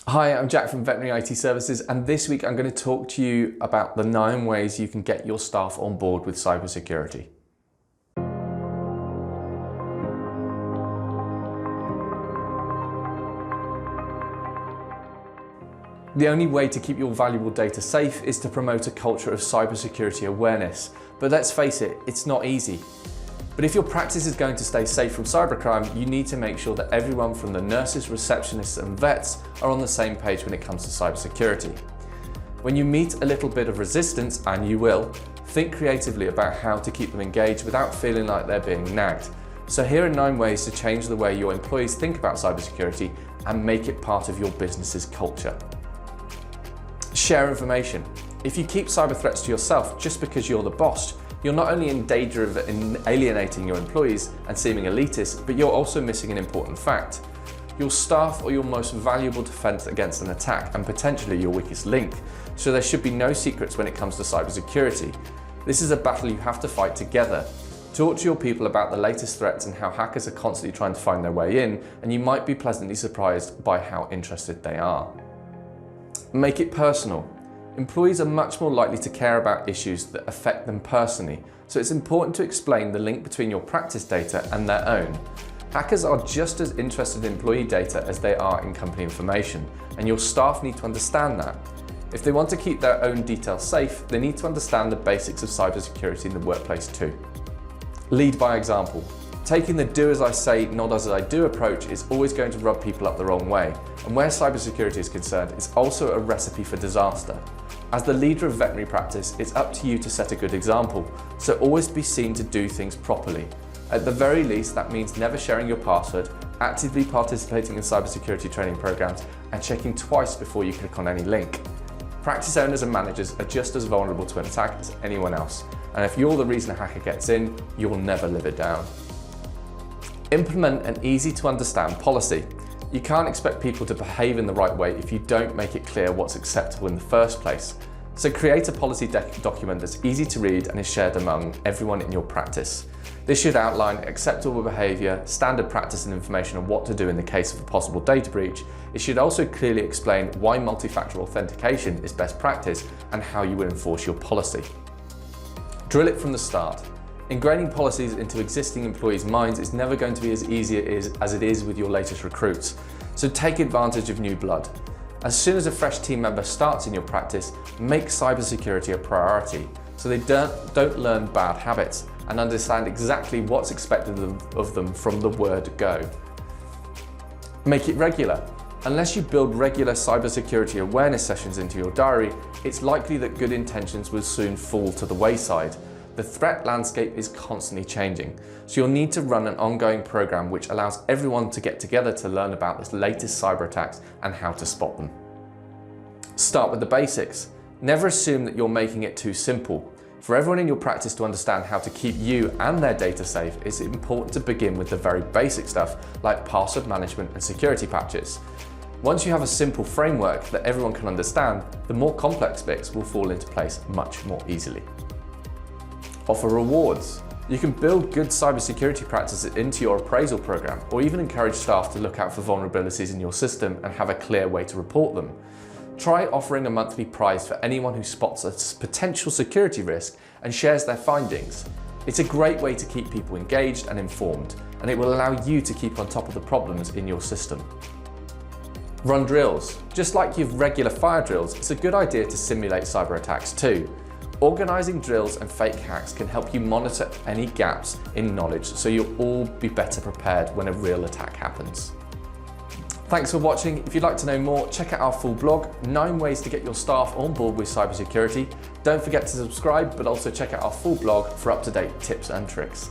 Hi, I'm Jack from Veterinary IT Services, and this week I'm going to talk to you about the 9 ways you can get your staff on board with cybersecurity. The only way to keep your valuable data safe is to promote a culture of cybersecurity awareness. But let's face it, it's not easy. But if your practice is going to stay safe from cybercrime, you need to make sure that everyone from the nurses, receptionists and vets are on the same page when it comes to cybersecurity. When you meet a little bit of resistance, and you will, think creatively about how to keep them engaged without feeling like they're being nagged. So here are 9 ways to change the way your employees think about cybersecurity and make it part of your business's culture. Share information. If you keep cyber threats to yourself just because you're the boss, you're not only in danger of alienating your employees and seeming elitist, but you're also missing an important fact. Your staff are your most valuable defense against an attack and potentially your weakest link, so there should be no secrets when it comes to cybersecurity. This is a battle you have to fight together. Talk to your people about the latest threats and how hackers are constantly trying to find their way in, and you might be pleasantly surprised by how interested they are. Make it personal. Employees are much more likely to care about issues that affect them personally, so it's important to explain the link between your practice data and their own. Hackers are just as interested in employee data as they are in company information, and your staff need to understand that. If they want to keep their own details safe, they need to understand the basics of cybersecurity in the workplace too. Lead by example. Taking the do as I say, not as I do approach is always going to rub people up the wrong way, and where cybersecurity is concerned, it's also a recipe for disaster. As the leader of veterinary practice, it's up to you to set a good example, so always be seen to do things properly. At the very least, that means never sharing your password, actively participating in cybersecurity training programs, and checking twice before you click on any link. Practice owners and managers are just as vulnerable to an attack as anyone else, and if you're the reason a hacker gets in, you'll never live it down. Implement an easy to understand policy. You can't expect people to behave in the right way if you don't make it clear what's acceptable in the first place. So create a policy document that's easy to read and is shared among everyone in your practice. This should outline acceptable behaviour, standard practice and information on what to do in the case of a possible data breach. It should also clearly explain why multi-factor authentication is best practice and how you would enforce your policy. Drill it from the start. Ingraining policies into existing employees' minds is never going to be as easy as it is with your latest recruits, so take advantage of new blood. As soon as a fresh team member starts in your practice, make cybersecurity a priority so they don't learn bad habits and understand exactly what's expected of them from the word go. Make it regular. Unless you build regular cybersecurity awareness sessions into your diary, it's likely that good intentions will soon fall to the wayside. The threat landscape is constantly changing, so you'll need to run an ongoing program which allows everyone to get together to learn about the latest cyber attacks and how to spot them. Start with the basics. Never assume that you're making it too simple. For everyone in your practice to understand how to keep you and their data safe, it's important to begin with the very basic stuff like password management and security patches. Once you have a simple framework that everyone can understand, the more complex bits will fall into place much more easily. Offer rewards. You can build good cybersecurity practices into your appraisal program, or even encourage staff to look out for vulnerabilities in your system and have a clear way to report them. Try offering a monthly prize for anyone who spots a potential security risk and shares their findings. It's a great way to keep people engaged and informed, and it will allow you to keep on top of the problems in your system. Run drills. Just like you've regular fire drills, it's a good idea to simulate cyber attacks too. Organising drills and fake hacks can help you monitor any gaps in knowledge so you'll all be better prepared when a real attack happens. Thanks for watching. If you'd like to know more, check out our full blog, 9 ways to get your staff on board with cybersecurity. Don't forget to subscribe, but also check out our full blog for up-to-date tips and tricks.